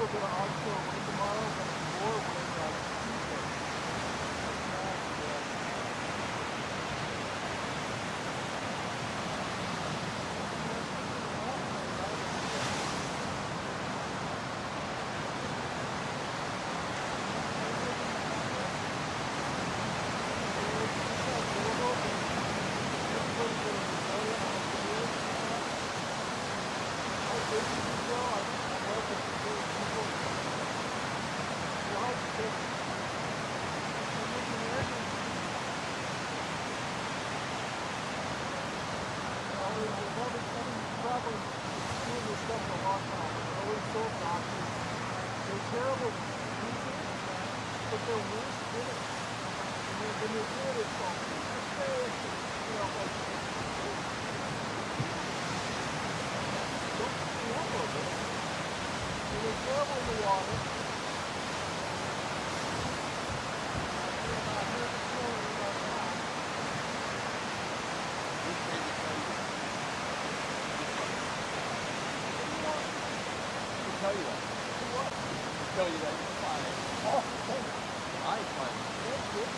little bit of onshore wind tomorrow, but more wind on Tuesday. Terrible users, but they're worse winners. And when they're good, it's all fish, you know, like, don't see up a bit. And they're terrible in the water. Tell you that. What? Tell you that you're fine. Oh, thank you. I'm fine. That's good.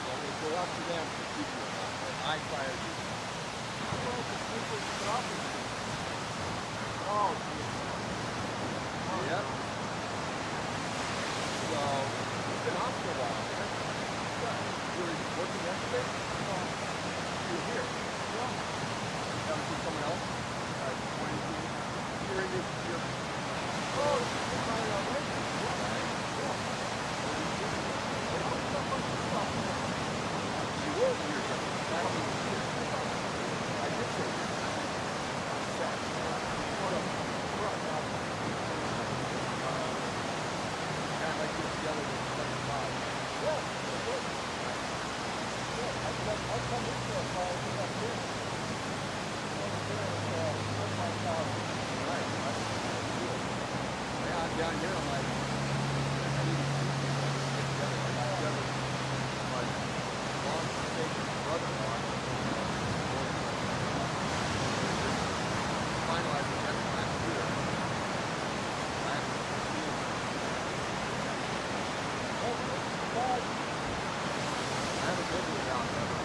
Well, it go up to them to keep you alive, but I fired you. I want to sleep with the dropping. Oh, geez. Oh, Yep. So, you've been off for a while, right? You were working yesterday? no. You were here. Yeah. Haven't seen someone else? You're in your Oh, this is my race. Yeah. She was here, but that was here. I did say here. I'm sad. Kind of like this together with 75. Yeah, that's good. Yeah, I'd come in for a call if you got here. Right. Yeah, I'm down here. I'm like, I need to get together. I got together with my long-taken brother-in-law. Finalizing that last year. I haven't been to the mountain ever.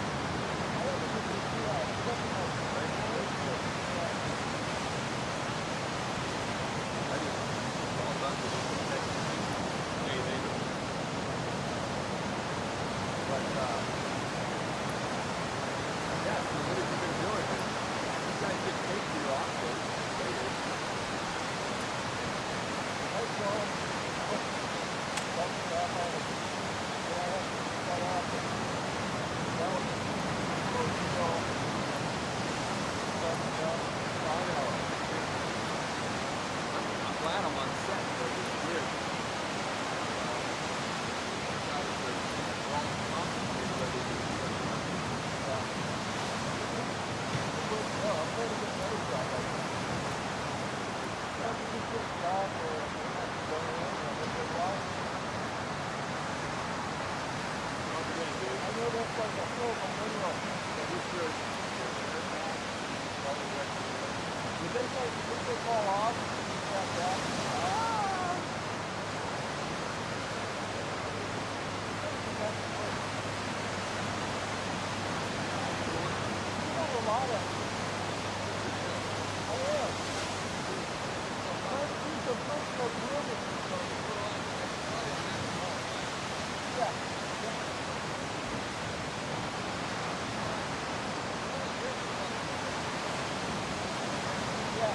Yeah, so what have you been doing? You guys get paid for your offload later. I'm glad I'm on set for this year. I know that's like a full mineral. Did they fall off? A lot of I am. The first was really yeah. Yeah.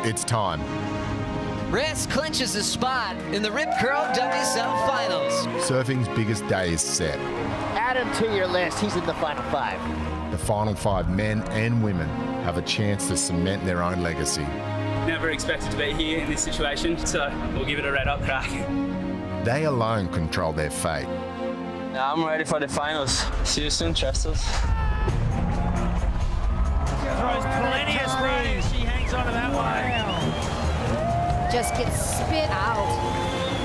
It's time. Rest clinches a spot in the Rip Curl WSL Finals. Surfing's biggest day is set. Add him to your list. He's in the Final Five. The Final Five, men and women, have a chance to cement their own legacy. Never expected to be here in this situation, so we'll give it a red-hot crack. They alone control their fate. I'm ready for the finals. See you soon, Trestles. Throws plenty of spray. She hangs on to that one. Just gets spit out.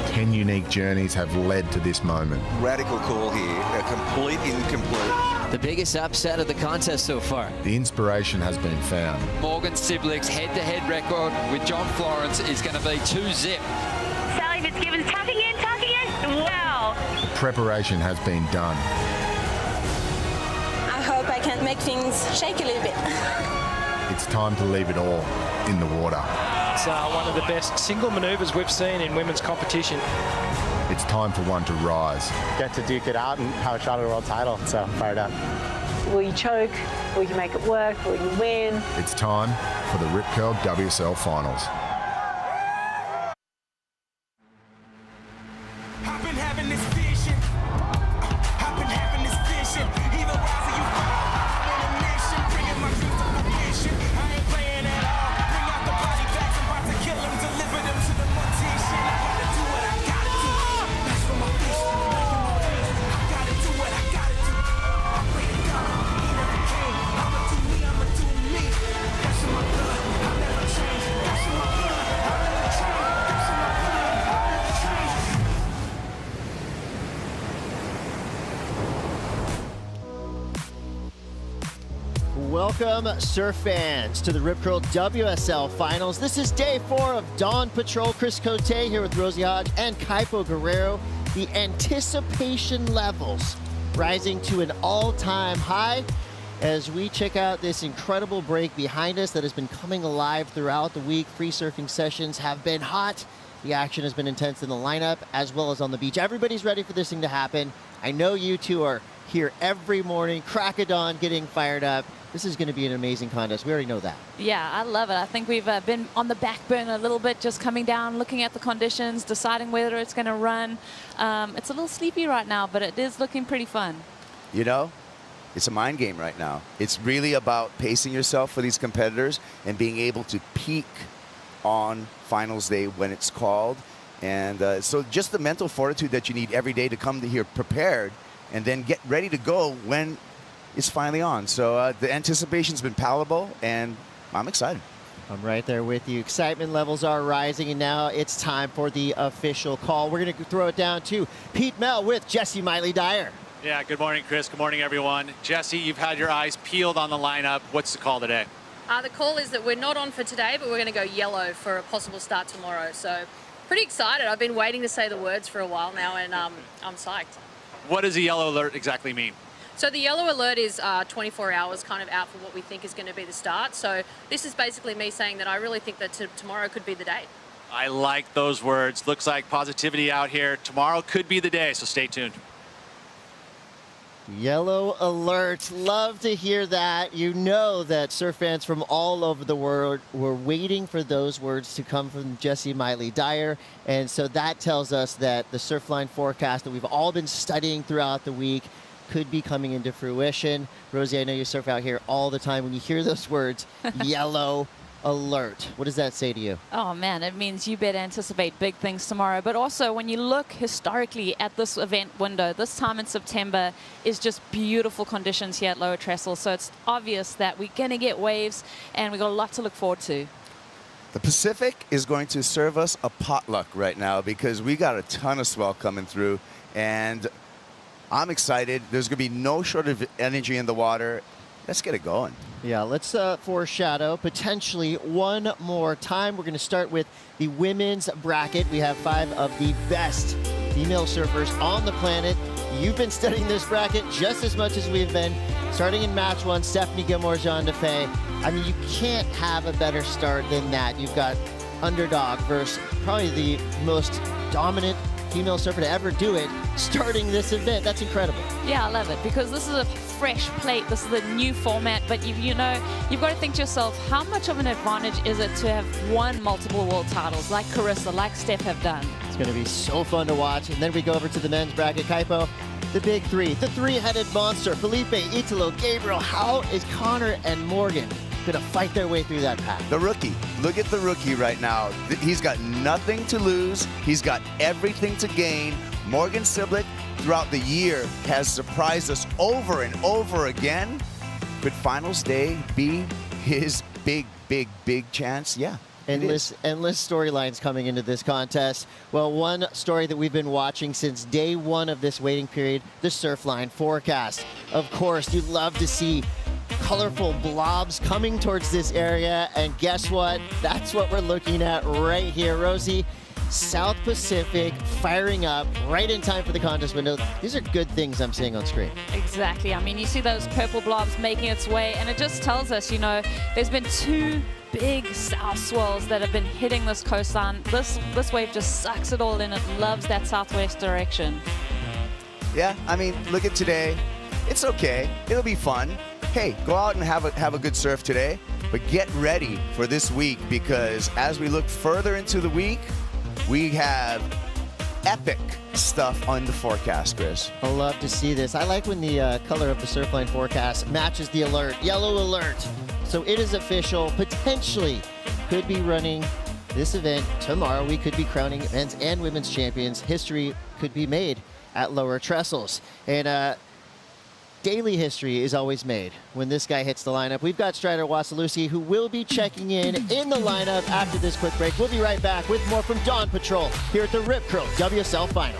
10 unique journeys have led to this moment. Radical call here, a complete incomplete. The biggest upset of the contest so far. The inspiration has been found. Morgan Siblic's head-to-head record with John Florence is going to be 2-zip. Sally Fitzgibbons tucking in. Wow. The preparation has been done. I hope I can make things shake a little bit. It's time to leave it all in the water. It's one of the best single manoeuvres we've seen in women's competition. It's time for one to rise. Get to duke it out and have a shot at a world title. So fired up. Will you choke? Will you make it work? Will you win? It's time for the Rip Curl WSL Finals. Welcome, surf fans, to the Rip Curl WSL Finals. This is day 4 of Dawn Patrol. Chris Cote here with Rosie Hodge and Kaipo Guerrero. The anticipation levels rising to an all-time high as we check out this incredible break behind us that has been coming alive throughout the week. Free surfing sessions have been hot. The action has been intense in the lineup as well as on the beach. Everybody's ready for this thing to happen. I know you two are here every morning, crack of dawn, getting fired up. This is going to be an amazing contest. We already know that. Yeah, I love it. I think we've been on the back burner a little bit, just coming down, looking at the conditions, deciding whether it's going to run. It's a little sleepy right now, but it is looking pretty fun. You know, it's a mind game right now. It's really about pacing yourself for these competitors and being able to peak on finals day when it's called. And so just the mental fortitude that you need every day to come to here prepared and then get ready to go when it's finally on. So the anticipation's been palatable, and I'm excited. I'm right there with you. Excitement levels are rising, and now it's time for the official call. We're going to throw it down to Pete Mel with Jesse Miley-Dyer. Yeah, good morning, Chris. Good morning, everyone. Jesse, you've had your eyes peeled on the lineup. What's the call today? The call is that we're not on for today, but we're going to go yellow for a possible start tomorrow. So pretty excited. I've been waiting to say the words for a while now, and I'm psyched. What does a yellow alert exactly mean? So the yellow alert is 24 hours kind of out for what we think is going to be the start. So this is basically me saying that I really think that tomorrow could be the day. I like those words. Looks like positivity out here. Tomorrow could be the day, so stay tuned. Yellow alert. Love to hear that. You know that surf fans from all over the world were waiting for those words to come from Jesse Miley-Dyer. And so that tells us that the Surfline forecast that we've all been studying throughout the week could be coming into fruition. Rosie, I know you surf out here all the time. When you hear those words, yellow alert, what does that say to you? Oh man, it means you better anticipate big things tomorrow. But also when you look historically at this event window, this time in September is just beautiful conditions here at Lower Trestles. So it's obvious that we're going to get waves and we've got a lot to look forward to. The Pacific is going to serve us a potluck right now because we got a ton of swell coming through, and I'm excited. There's going to be no shortage of energy in the water. Let's get it going. Yeah, let's foreshadow potentially one more time. We're going to start with the women's bracket. We have 5 of the best female surfers on the planet. You've been studying this bracket just as much as we've been. Starting in match 1, Stephanie Gilmore, Jean Defay. I mean, you can't have a better start than that. You've got underdog versus probably the most dominant female surfer to ever do it, starting this event. That's incredible. Yeah, I love it because this is a fresh plate. This is the new format, but you've got to think to yourself, how much of an advantage is it to have won multiple world titles like Carissa, like Steph have done? It's going to be so fun to watch. And then we go over to the men's bracket. Kaipo, the big three, the three-headed monster, Felipe, Italo, Gabriel. How is Connor and Morgan going to fight their way through that pack? The rookie. Look at the rookie right now. He's got nothing to lose. He's got everything to gain. Morgan Siblick, throughout the year, has surprised us over and over again. Could finals day be his big chance? Yeah. Endless storylines coming into this contest. Well, one story that we've been watching since day one of this waiting period, the Surfline forecast. Of course, you'd love to see colorful blobs coming towards this area, and guess what? That's what we're looking at right here, Rosie. South Pacific firing up right in time for the contest window. These are good things I'm seeing on screen. Exactly. I mean, you see those purple blobs making its way, and it just tells us, there's been two big south swells that have been hitting this coastline. This wave just sucks it all in. It loves that southwest direction. Yeah, I mean, look at today. It's okay. It'll be fun. Hey, go out and have a good surf today, but get ready for this week, because as we look further into the week, we have epic stuff on the forecast, Chris. I love to see this. I like when the color of the Surfline forecast matches the alert. Yellow alert. So it is official. Potentially could be running this event tomorrow. We could be crowning men's and women's champions. History could be made at Lower Trestles. And daily history is always made when this guy hits the lineup. We've got Strider Wasalusi, who will be checking in the lineup after this quick break. We'll be right back with more from Dawn Patrol here at the Rip Curl WSL Finals.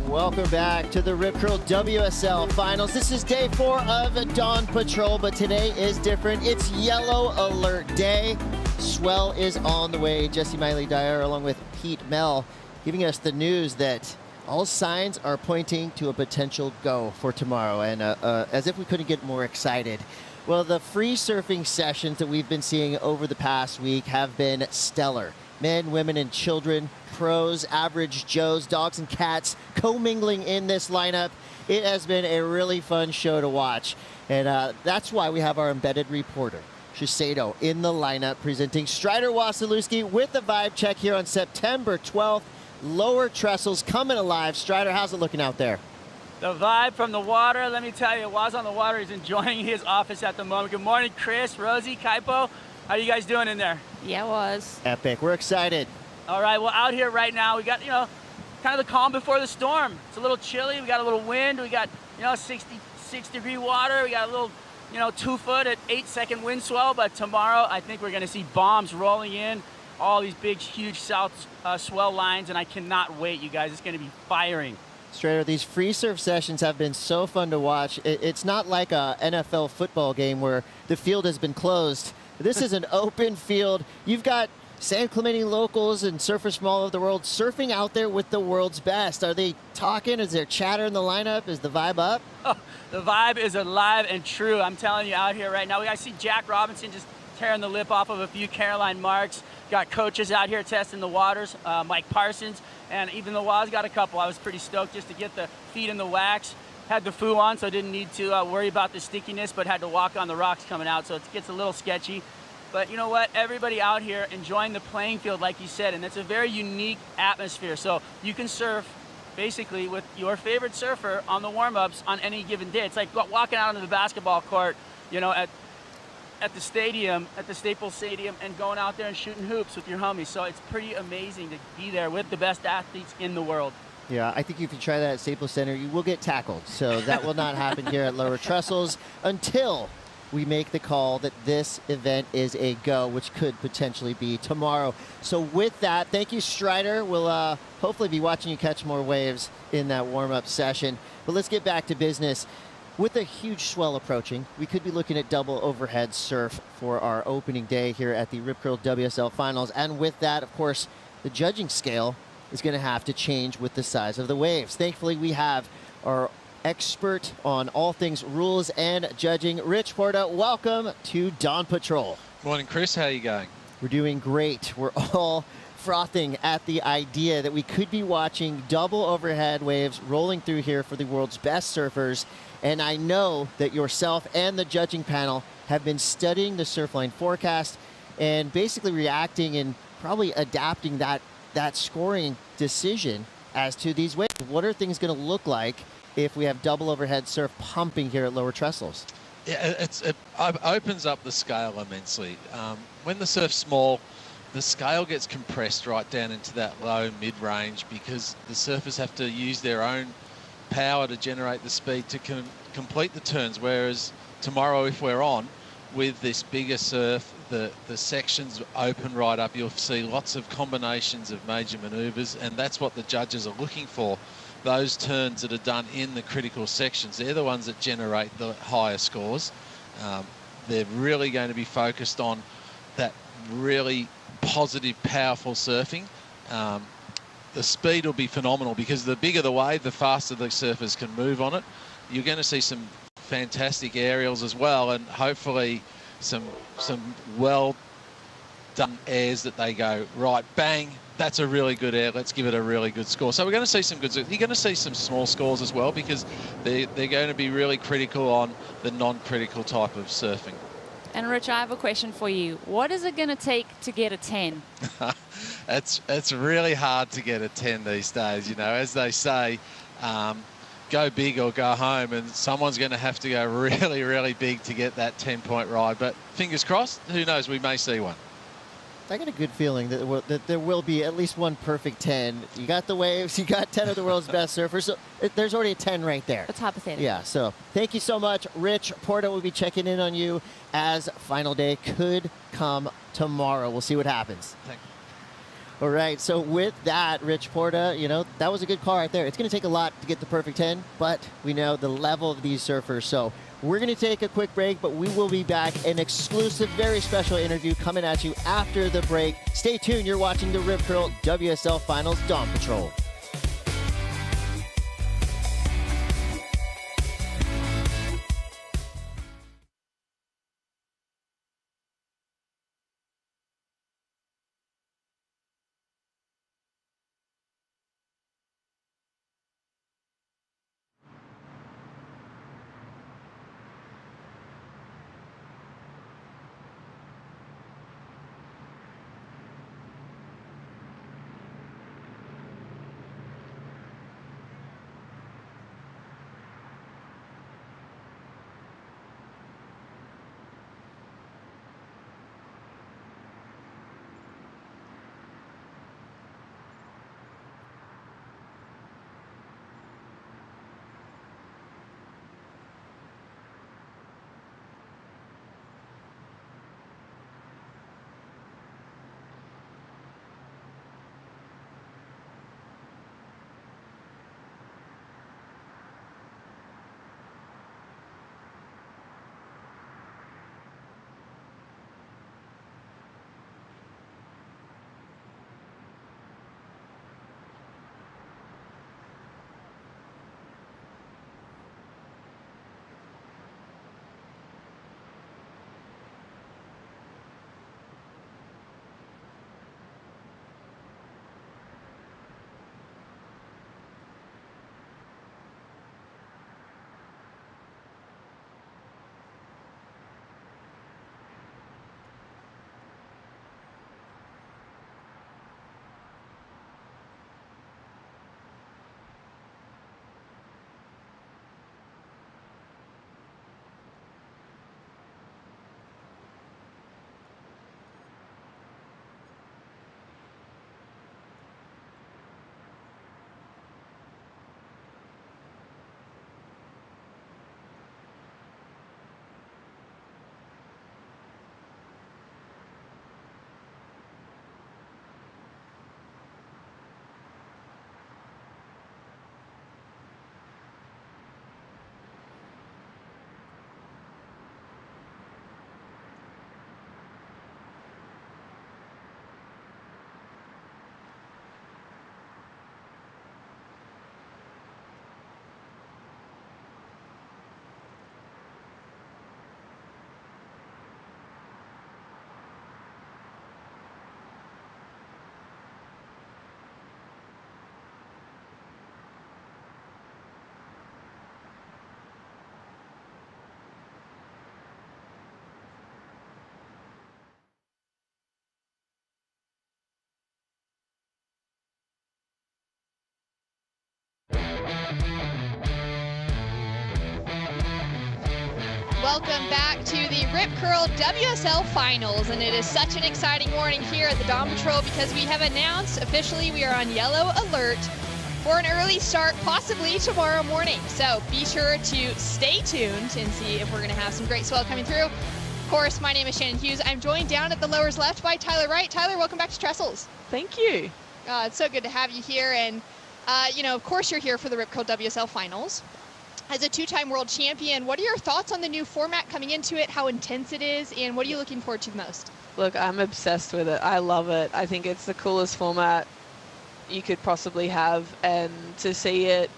Welcome back to the Rip Curl WSL Finals. This is day 4 of Dawn Patrol, but today is different. It's Yellow Alert Day. Swell is on the way. Jesse Miley-Dyer along with Pete Mel giving us the news that all signs are pointing to a potential go for tomorrow, and as if we couldn't get more excited. Well, the free surfing sessions that we've been seeing over the past week have been stellar. Men, women, and children, pros, average Joes, dogs and cats commingling in this lineup. It has been a really fun show to watch, and that's why we have our embedded reporter, Shiseido, in the lineup, presenting Strider Wasilewski with the vibe check here on September 12th. Lower Trestles coming alive. Strider, how's it looking out there? The vibe from the water, let me tell you, Waz on the water is enjoying his office at the moment. Good morning, Chris, Rosie, Kaipo. How you guys doing in there? Yeah, it was. Epic. We're excited. All right, well, out here right now, we got, kind of the calm before the storm. It's a little chilly. We got a little wind. We got, 66-degree water. We got a little, 2 foot at 8-second wind swell. But tomorrow, I think we're going to see bombs rolling in, all these big, huge south swell lines, and I cannot wait, you guys. It's going to be firing. Strider, these free surf sessions have been so fun to watch. It's not like a NFL football game where the field has been closed. This is an open field. You've got San Clemente locals and surfers from all over the world surfing out there with the world's best. Are they talking? Is there chatter in the lineup? Is the vibe up? Oh, the vibe is alive and true. I'm telling you, out here right now. I see Jack Robinson just tearing the lip off of a few Caroline Marks. Got coaches out here testing the waters, Mike Parsons, and even the Waz got a couple. I was pretty stoked just to get the feet in the wax. Had the foo on, so I didn't need to worry about the stickiness, but had to walk on the rocks coming out, so it gets a little sketchy. But you know what? Everybody out here enjoying the playing field, like you said, and it's a very unique atmosphere. So you can surf basically with your favorite surfer on the warm-ups on any given day. It's like walking out onto the basketball court, at the stadium, at the Staples Stadium, and going out there and shooting hoops with your homies. So it's pretty amazing to be there with the best athletes in the world. Yeah, I think if you try that at Staples Center, you will get tackled. So that will not happen here at Lower Trestles until we make the call that this event is a go, which could potentially be tomorrow. So with that, thank you, Strider. We'll hopefully be watching you catch more waves in that warm-up session. But let's get back to business. With a huge swell approaching, we could be looking at double overhead surf for our opening day here at the Rip Curl WSL Finals. And with that, of course, the judging scale is going to have to change with the size of the waves. Thankfully, we have our expert on all things rules and judging, Rich Porta. Welcome to Dawn Patrol. Morning, Chris. How are you going? We're doing great. We're all frothing at the idea that we could be watching double overhead waves rolling through here for the world's best surfers. And I know that yourself and the judging panel have been studying the Surfline forecast and basically reacting and probably adapting that scoring decision as to these waves. What are things going to look like if we have double overhead surf pumping here at Lower Trestles? Yeah, it opens up the scale immensely. When the surf's small, the scale gets compressed right down into that low mid-range because the surfers have to use their own power to generate the speed to complete the turns, whereas tomorrow, if we're on with this bigger surf, the sections open right up, you'll see lots of combinations of major maneuvers, and that's what the judges are looking for. Those turns that are done in the critical sections, they're the ones that generate the higher scores. They're really going to be focused on that really positive, powerful surfing. The speed will be phenomenal because the bigger the wave, the faster the surfers can move on it. You're going to see some fantastic aerials as well, and hopefully some well done airs that they go, right, bang, that's a really good air, let's give it a really good score. So we're going to see some good, you're going to see some small scores as well because they're going to be really critical on the non-critical type of surfing. And Rich, I have a question for you. What is it going to take to get a 10? It's really hard to get a 10 these days, as they say, go big or go home, and someone's going to have to go really, really big to get that 10-point ride. But fingers crossed, who knows, we may see one. I got a good feeling that there will be at least one perfect 10. You got the waves, you got 10 of the world's best surfers, so there's already a 10 right there. It's hypothetical. Yeah, so thank you so much. Rich Porta will be checking in on you as final day could come tomorrow. We'll see what happens. Thank you. All right, so with that, Rich Porta, you know, that was a good call right there. It's going to take a lot to get the perfect 10, but we know the level of these surfers. So we're going to take a quick break, but we will be back. An exclusive, very special interview coming at you after the break. Stay tuned. You're watching the Rip Curl WSL Finals Dawn Patrol. Welcome back to the Rip Curl WSL Finals, and it is such an exciting morning here at the Dawn Patrol because we have announced officially we are on yellow alert for an early start, possibly tomorrow morning. So be sure to stay tuned and see if we're going to have some great swell coming through. Of course, my name is Shannon Hughes. I'm joined down at the lowers left by Tyler Wright. Tyler, welcome back to Trestles. Thank you. It's so good to have you here, and you know, of course, you're here for the Rip Curl WSL Finals. As a two-time world champion, what are your thoughts on the new format coming into it, how intense it is, and what are you looking forward to the most? Look, I'm obsessed with it. I love it. I think it's the coolest format you could possibly have, and to see it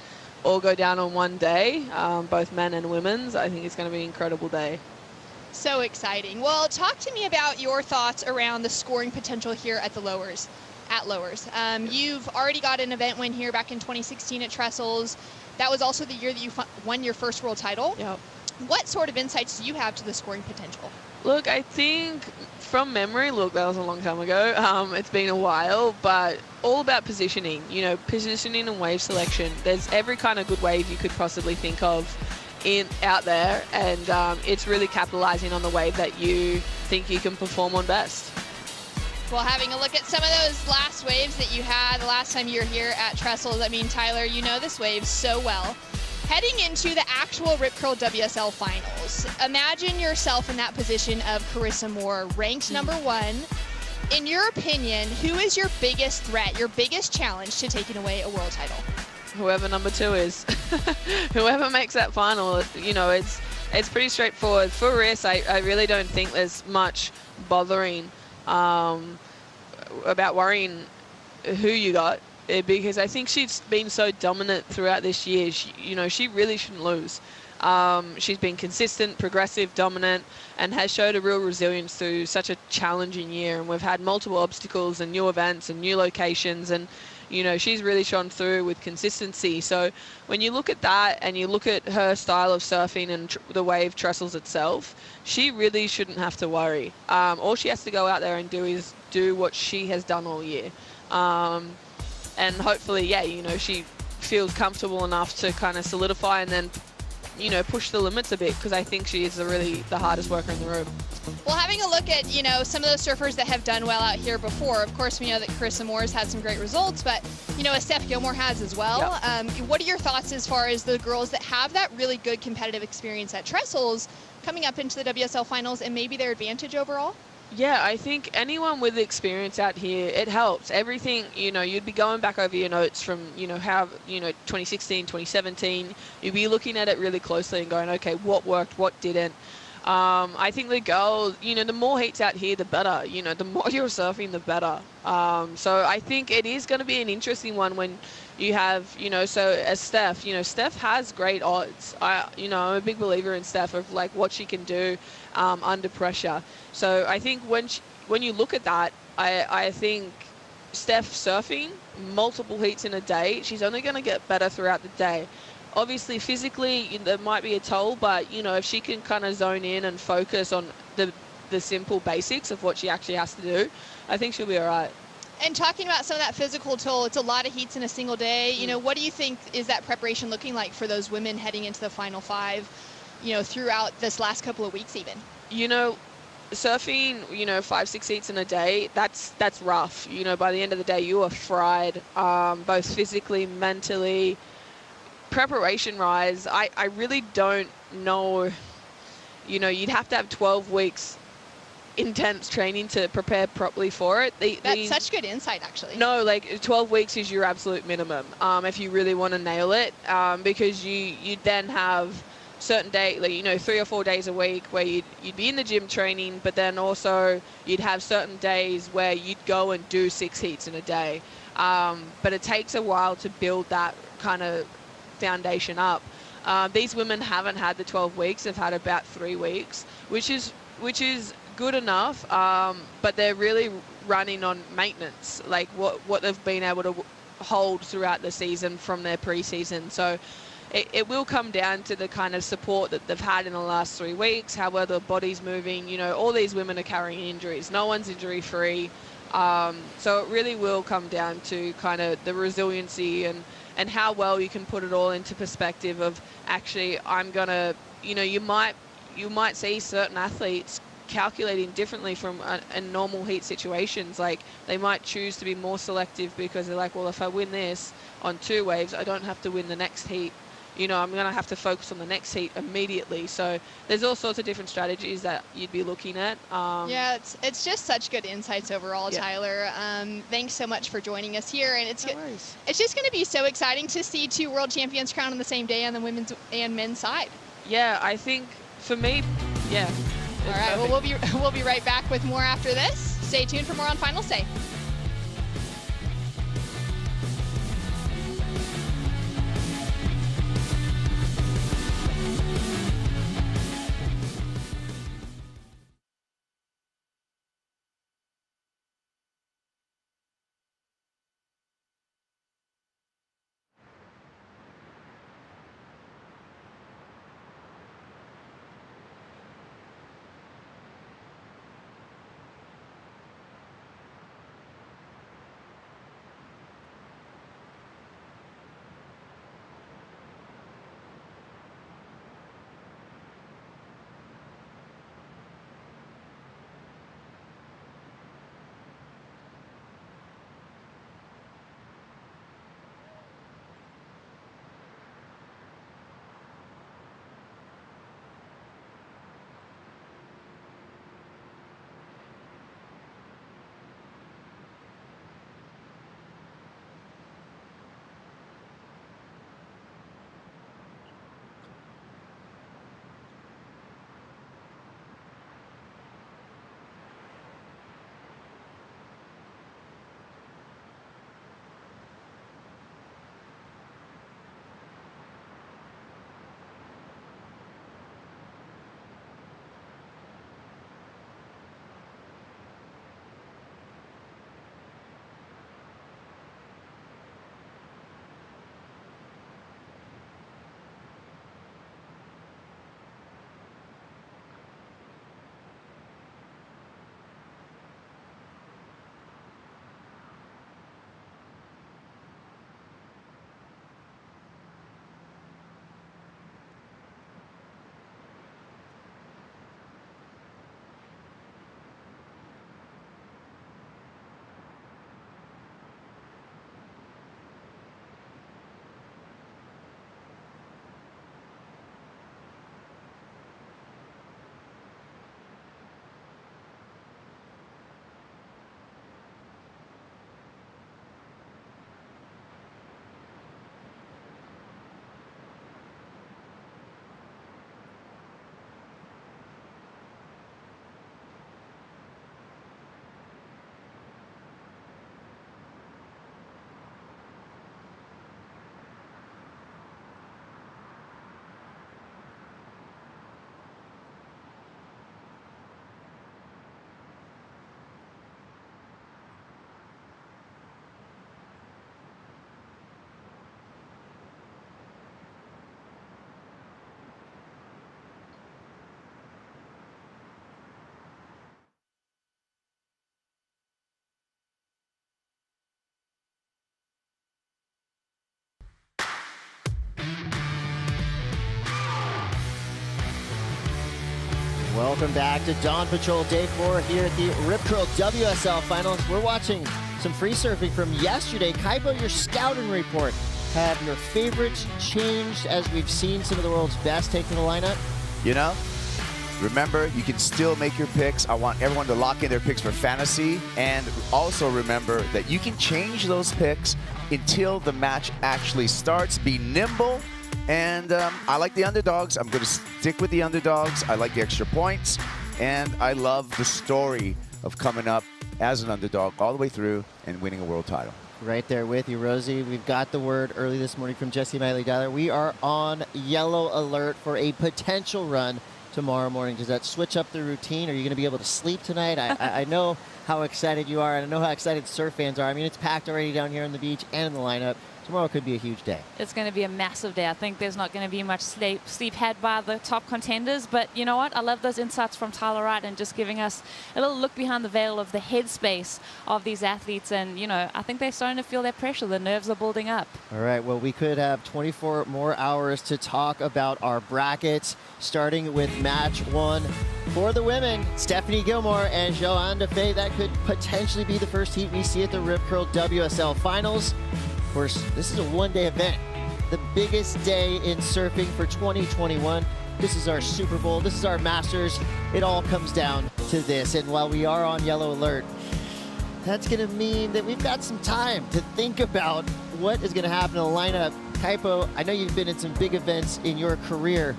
all go down on one day, both men and women's, I think it's going to be an incredible day. So exciting. Well, talk to me about your thoughts around the scoring potential here at the Lowers. You've already got an event win here back in 2016 at Trestles. That was also the year that you won your first world title. Yep. What sort of insights do you have to the scoring potential? Look, I think from memory, look, that was a long time ago. It's been a while, but all about positioning, you know, positioning and wave selection. There's every kind of good wave you could possibly think of out there, and it's really capitalizing on the wave that you think you can perform on best. Well, having a look at some of those last waves that you had the last time you were here at Trestles, I mean, Tyler, you know this wave so well. Heading into the actual Rip Curl WSL Finals, imagine yourself in that position of Carissa Moore, ranked #1. In your opinion, who is your biggest threat, your biggest challenge to taking away a world title? Whoever number 2 is. Whoever makes that final, you know, it's pretty straightforward. For Riss, I really don't think there's much bothering about worrying who you got, because I think she's been so dominant throughout this year. She really shouldn't lose. She's been consistent, progressive, dominant, and has showed a real resilience through such a challenging year. And we've had multiple obstacles and new events and new locations, and she's really shone through with consistency. So when you look at that and you look at her style of surfing and the wave trestles itself, she really shouldn't have to worry. All she has to go out there and do is do what she has done all year. And hopefully, she feels comfortable enough to kind of solidify and then push the limits a bit, because I think she is the hardest worker in the room. Well, having a look at, some of those surfers that have done well out here before, of course, we know that Carissa Moore's had some great results, but, as Steph Gilmore has as well. Yep. What are your thoughts as far as the girls that have that really good competitive experience at Trestles coming up into the WSL finals and maybe their advantage overall? Yeah, I think anyone with experience out here, it helps. Everything, you'd be going back over your notes from, 2016, 2017. You'd be looking at it really closely and going, okay, what worked, what didn't. I think the girls, the more heats out here, the better. The more you're surfing, the better. So I think it is going to be an interesting one when you have, so as Steph, Steph has great odds. I'm a big believer in Steph, of like what she can do under pressure. So I think when you look at that, I think Steph surfing multiple heats in a day, she's only going to get better throughout the day. Obviously, physically, there might be a toll, but, if she can kind of zone in and focus on the simple basics of what she actually has to do, I think she'll be all right. And talking about some of that physical toll, it's a lot of heats in a single day. What do you think is that preparation looking like for those women heading into the Final 5, throughout this last couple of weeks even? Surfing, 5-6 heats in a day, that's rough. By the end of the day, you are fried, both physically, mentally. Preparation-wise, I really don't know. You'd have to have 12 weeks intense training to prepare properly for it. That's such good insight, actually. No, 12 weeks is your absolute minimum if you really want to nail it, because you then have certain day, 3 or 4 days a week where you'd be in the gym training, but then also you'd have certain days where you'd go and do 6 heats in a day. But it takes a while to build that kind of foundation up. These women haven't had the 12 weeks; they've had about 3 weeks, which is good enough. But they're really running on maintenance, like what they've been able to hold throughout the season from their preseason. So it will come down to the kind of support that they've had in the last 3 weeks, how well the body's moving. All these women are carrying injuries. No one's injury free. So it really will come down to kind of the resiliency and how well you can put it all into perspective of actually, I'm going to, you might see certain athletes calculating differently from in normal heat situations. Like they might choose to be more selective because they're like, well, if I win this on 2 waves, I don't have to win the next heat. I'm going to have to focus on the next heat immediately. So there's all sorts of different strategies that you'd be looking at. Yeah, it's just such good insights overall, Tyler. Thanks so much for joining us here. And it's just going to be so exciting to see 2 world champions crowned on the same day on the women's and men's side. Yeah, I think for me, yeah. All right, well, we'll be right back with more after this. Stay tuned for more on Final Say. Welcome back to Dawn Patrol Day 4 here at the Rip Curl WSL Finals. We're watching some free surfing from yesterday. Kaipo, your scouting report. Have your favorites changed as we've seen some of the world's best take to the lineup? You know, remember, you can still make your picks. I want everyone to lock in their picks for fantasy. And also remember that you can change those picks until the match actually starts. Be nimble. And I like the underdogs. I'm going to stick with the underdogs. I like the extra points. And I love the story of coming up as an underdog all the way through and winning a world title. Right there with you, Rosie. We've got the word early this morning from Jesse Miley-Dyer. We are on yellow alert for a potential run tomorrow morning. Does that switch up the routine? Are you going to be able to sleep tonight? I know how excited you are, and I know how excited surf fans are. I mean, it's packed already down here on the beach and in the lineup. Tomorrow could be a huge day. It's going to be a massive day. I think there's not going to be much sleep had by the top contenders. But you know what? I love those insights from Tyler Wright and just giving us a little look behind the veil of the headspace of these athletes. And, you know, I think they're starting to feel that pressure. The nerves are building up. All right. Well, we could have 24 more hours to talk about our brackets, starting with match 1 for the women. Stephanie Gilmore and Joanne Defay. That could potentially be the first heat we see at the Rip Curl WSL Finals. Of course, this is a one-day event, the biggest day in surfing for 2021. This is our Super Bowl. This is our Masters. It all comes down to this. And while we are on yellow alert, that's going to mean that we've got some time to think about what is going to happen in the lineup. Kaipo, I know you've been in some big events in your career,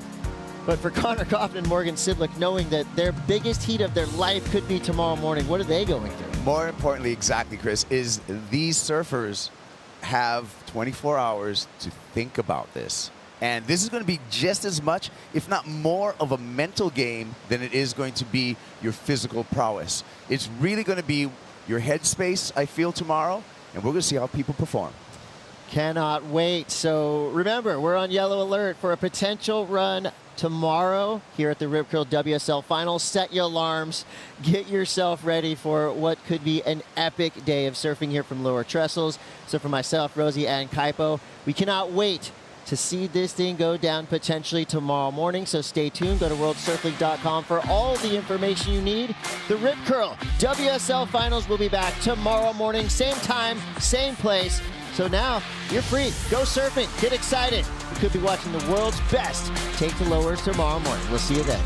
but for Connor Coffin and Morgan Sidlick, knowing that their biggest heat of their life could be tomorrow morning, what are they going through? More importantly, exactly, Chris, is these surfers have 24 hours to think about this. And this is going to be just as much, if not more, of a mental game than it is going to be your physical prowess. It's really going to be your headspace, I feel, tomorrow, and we're going to see how people perform. Cannot wait. So remember, we're on yellow alert for a potential run tomorrow here at the Rip Curl WSL Finals. Set your alarms. Get yourself ready for what could be an epic day of surfing here from Lower Trestles. So for myself, Rosie, and Kaipo, we cannot wait to see this thing go down potentially tomorrow morning. So stay tuned. Go to worldsurfleague.com for all the information you need. The Rip Curl WSL Finals will be back tomorrow morning. Same time, same place. So now you're free. Go surfing. Get excited. You could be watching the world's best take to lowers tomorrow morning. We'll see you then.